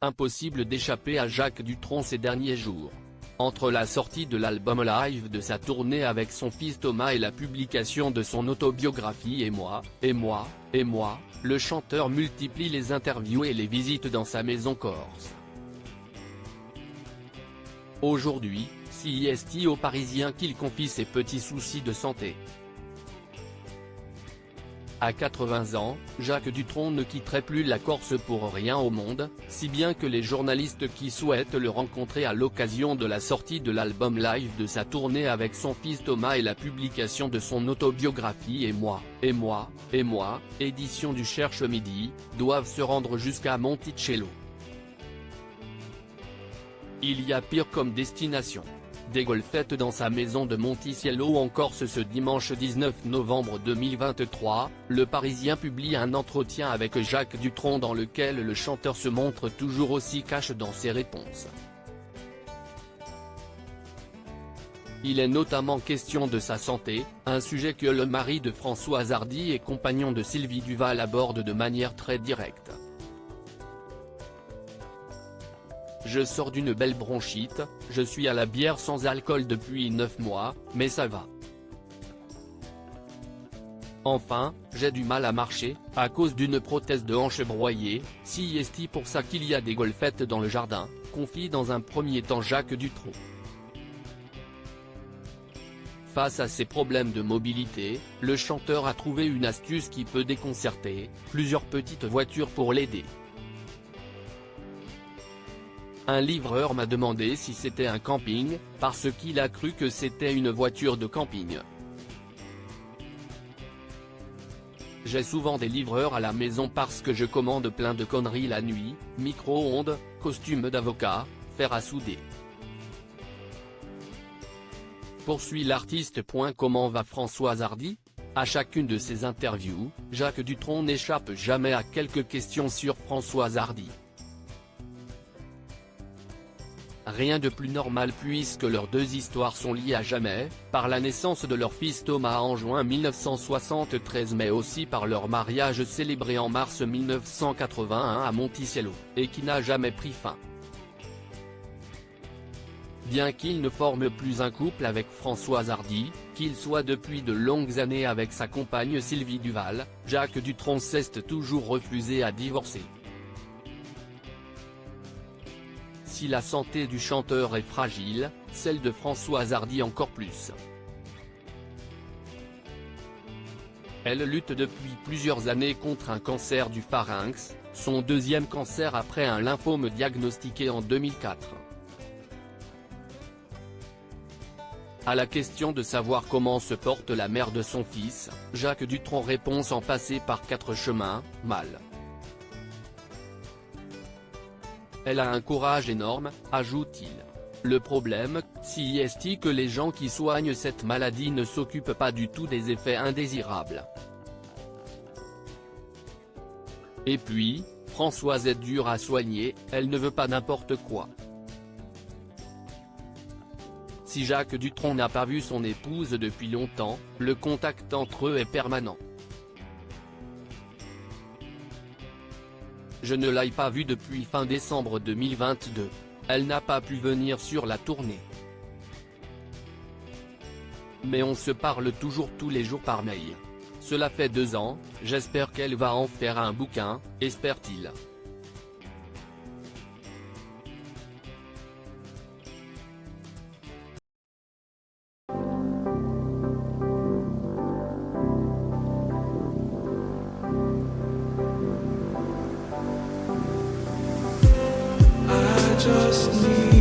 Impossible d'échapper à Jacques Dutronc ces derniers jours. Entre la sortie de l'album live de sa tournée avec son fils Thomas et la publication de son autobiographie Et moi, le chanteur multiplie les interviews et les visites dans sa maison corse. Aujourd'hui, c'est aux Parisiens qu'il confie ses petits soucis de santé. À 80 ans, Jacques Dutronc ne quitterait plus la Corse pour rien au monde, si bien que les journalistes qui souhaitent le rencontrer à l'occasion de la sortie de l'album live de sa tournée avec son fils Thomas et la publication de son autobiographie Et moi, édition du Cherche Midi, doivent se rendre jusqu'à Monticello. Il y a pire comme destination. Des golfettes dans sa maison de Monticello en Corse ce dimanche 19 novembre 2023, Le Parisien publie un entretien avec Jacques Dutronc dans lequel le chanteur se montre toujours aussi cash dans ses réponses. Il est notamment question de sa santé, un sujet que le mari de Françoise Hardy et compagnon de Sylvie Duval aborde de manière très directe. Je sors d'une belle bronchite, je suis à la bière sans alcool depuis 9 mois, mais ça va. Enfin, j'ai du mal à marcher, à cause d'une prothèse de hanche broyée, c'est pour ça qu'il y a des golfettes dans le jardin, confie dans un premier temps Jacques Dutronc. Face à ses problèmes de mobilité, le chanteur a trouvé une astuce qui peut déconcerter, plusieurs petites voitures pour l'aider. Un livreur m'a demandé si c'était un camping, parce qu'il a cru que c'était une voiture de camping. J'ai souvent des livreurs à la maison parce que je commande plein de conneries la nuit, micro-ondes, costume d'avocat, fer à souder. Poursuit l'artiste. Comment va Françoise Hardy? À chacune de ses interviews, Jacques Dutronc n'échappe jamais à quelques questions sur Françoise Hardy. Rien de plus normal puisque leurs deux histoires sont liées à jamais, par la naissance de leur fils Thomas en juin 1973 mais aussi par leur mariage célébré en mars 1981 à Monticello, et qui n'a jamais pris fin. Bien qu'il ne forme plus un couple avec Françoise Hardy, qu'il soit depuis de longues années avec sa compagne Sylvie Duval, Jacques Dutronc s'est toujours refusé à divorcer. Si la santé du chanteur est fragile, celle de Françoise Hardy encore plus. Elle lutte depuis plusieurs années contre un cancer du pharynx, son deuxième cancer après un lymphome diagnostiqué en 2004. À la question de savoir comment se porte la mère de son fils, Jacques Dutronc répond sans passer par 4 chemins, mal. Elle a un courage énorme, ajoute-t-il. Le problème, c'est que les gens qui soignent cette maladie ne s'occupent pas du tout des effets indésirables. Et puis, Françoise est dure à soigner, elle ne veut pas n'importe quoi. Si Jacques Dutronc n'a pas vu son épouse depuis longtemps, le contact entre eux est permanent. Je ne l'ai pas vue depuis fin décembre 2022. Elle n'a pas pu venir sur la tournée. Mais on se parle toujours tous les jours par mail. Cela fait 2 ans, j'espère qu'elle va en faire un bouquin, espère-t-il. Just need